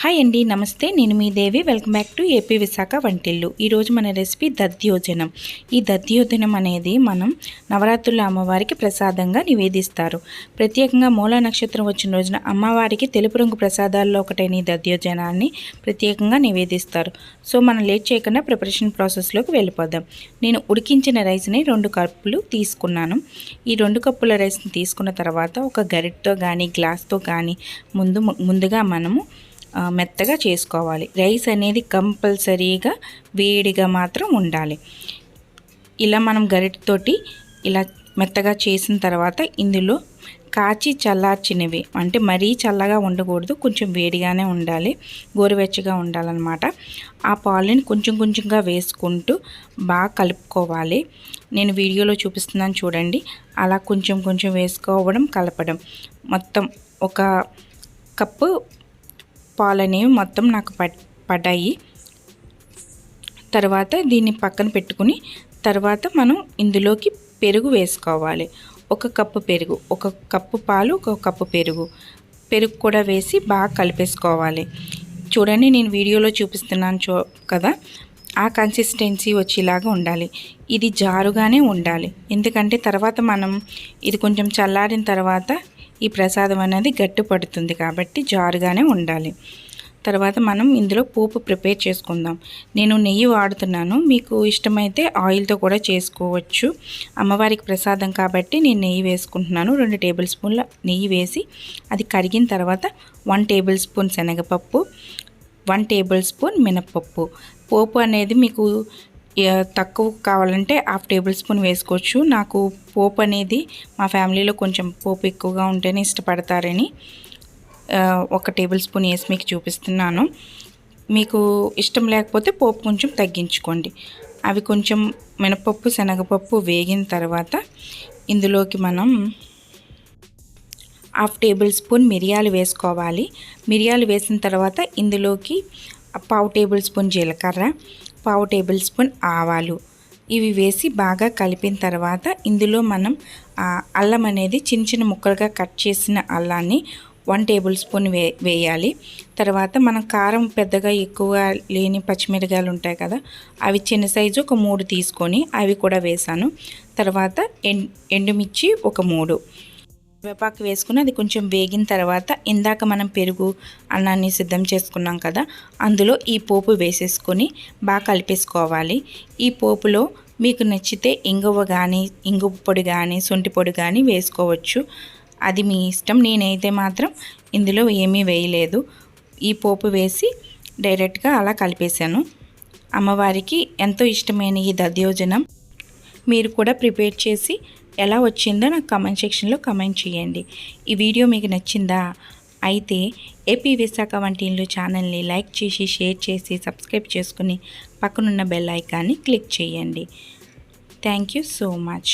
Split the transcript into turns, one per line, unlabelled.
Hi అండి, నమస్తే. నేను మీ Devi. Welcome back to AP Visakha వంటిల్లు. ఈరోజు మన రెసిపీ దధ్యోజనం. ఈ దధ్యోజనం అనేది మనం నవరాత్రుల అమ్మవారికి ప్రసాదంగా నివేదిస్తారు. ప్రత్యేకంగా మూలా నక్షత్రం వచ్చిన రోజున అమ్మవారికి తెలుపు రంగు ప్రసాదాల్లో ఒకటైన ఈ దధ్యోజనాన్ని ప్రత్యేకంగా నివేదిస్తారు. సో మనం లేట్ చేయకుండా ప్రిపరేషన్ ప్రాసెస్లోకి వెళ్ళిపోదాం. నేను ఉడికించిన రైస్ని 2 కప్పులు తీసుకున్నాను. ఈ 2 కప్పుల రైస్ని తీసుకున్న తర్వాత ఒక గరిటతో కానీ గ్లాస్తో కానీ ముందుగా మనము మెత్తగా చేసుకోవాలి. రైస్ అనేది కంపల్సరీగా వేడిగా మాత్రం ఉండాలి. ఇలా మనం గరిటతోటి ఇలా మెత్తగా చేసిన తర్వాత ఇందులో కాచి చల్లార్చినవి, అంటే మరీ చల్లగా ఉండకూడదు, కొంచెం వేడిగానే ఉండాలి, గోరువెచ్చగా ఉండాలన్నమాట. ఆ పాలని కొంచెం కొంచెంగా వేసుకుంటూ బాగా కలుపుకోవాలి. నేను వీడియోలో చూపిస్తున్నాను చూడండి. అలా కొంచెం కొంచెం వేసుకోవడం, కలపడం. మొత్తం ఒక కప్పు పాలు అనేవి మొత్తం నాకు పడ్డాయి. తర్వాత దీన్ని పక్కన పెట్టుకుని తర్వాత మనం ఇందులోకి పెరుగు వేసుకోవాలి. 1 కప్పు పెరుగు, 1 కప్పు పాలు, 1 కప్పు పెరుగు కూడా వేసి బాగా కలిపేసుకోవాలి. చూడండి, నేను వీడియోలో చూపిస్తున్నాను కదా, ఆ కన్సిస్టెన్సీ వచ్చేలాగా ఉండాలి. ఇది జారుగానే ఉండాలి, ఎందుకంటే తర్వాత మనం ఇది కొంచెం చల్లారిన తర్వాత ఈ ప్రసాదం అనేది గట్టి పడుతుంది, కాబట్టి జారుగానే ఉండాలి. తర్వాత మనం ఇందులో పోపు ప్రిపేర్ చేసుకుందాం. నేను నెయ్యి వాడుతున్నాను, మీకు ఇష్టమైతే ఆయిల్తో కూడా చేసుకోవచ్చు. అమ్మవారికి ప్రసాదం కాబట్టి నేను నెయ్యి వేసుకుంటున్నాను. 2 టేబుల్ స్పూన్ల నెయ్యి వేసి అది కరిగిన తర్వాత 1 టేబుల్ స్పూన్ శనగపప్పు, 1 టేబుల్ స్పూన్ మినప్పప్పు. పోపు అనేది మీకు తక్కువ కావాలంటే 1/2 టేబుల్ స్పూన్ వేసుకోవచ్చు. నాకు పోపు అనేది మా ఫ్యామిలీలో కొంచెం పోపు ఎక్కువగా ఉంటేనే ఇష్టపడతారని 1 టేబుల్ స్పూన్ వేసి మీకు చూపిస్తున్నాను. మీకు ఇష్టం లేకపోతే పోపు కొంచెం తగ్గించుకోండి. అవి కొంచెం మినపప్పు, శనగపప్పు వేగిన తర్వాత ఇందులోకి మనం 1/2 టేబుల్ స్పూన్ మిరియాలు వేసుకోవాలి. మిరియాలు వేసిన తర్వాత ఇందులోకి 1/2 టేబుల్ స్పూన్ జీలకర్ర, 1/2 టేబుల్ స్పూన్ ఆవాలు, ఇవి వేసి బాగా కలిపిన తర్వాత ఇందులో మనం అల్లం అనేది చిన్న చిన్న ముక్కలుగా కట్ చేసిన అల్లాన్ని 1 టేబుల్ స్పూన్ వేయాలి. తర్వాత మనం కారం పెద్దగా ఎక్కువ లేని పచ్చిమిరకాయలు ఉంటాయి కదా, అవి చిన్న సైజు ఒక 3 తీసుకొని అవి కూడా వేసాను. తర్వాత ఎండుమిర్చి ఒక 3 వేపాకు వేసుకుని అది కొంచెం వేగిన తర్వాత ఇందాక మనం పెరుగు అన్నాన్ని సిద్ధం చేసుకున్నాం కదా, అందులో ఈ పోపు వేసేసుకొని బాగా కలిపేసుకోవాలి. ఈ పోపులో మీకు నచ్చితే ఇంగువ కానీ, ఇంగు పొడి కానీ, శొంఠి పొడి కానీ వేసుకోవచ్చు, అది మీ ఇష్టం. నేనైతే మాత్రం ఇందులో ఏమీ వేయలేదు. ఈ పోపు వేసి డైరెక్ట్గా అలా కలిపేశాను. అమ్మవారికి ఎంతో ఇష్టమైన ఈ దధ్యోజనం మీరు కూడా ప్రిపేర్ చేసి ఎలా వచ్చిందో నాకు కామెంట్ సెక్షన్లో కామెంట్ చేయండి. ఈ వీడియో మీకు నచ్చిందా? అయితే ఏపీ విశాఖ వంటిల్లు ఛానల్ని లైక్ చేసి, షేర్ చేసి, సబ్స్క్రైబ్ చేసుకుని పక్కనున్న బెల్ ఐకాన్ని క్లిక్ చేయండి. Thank you so much.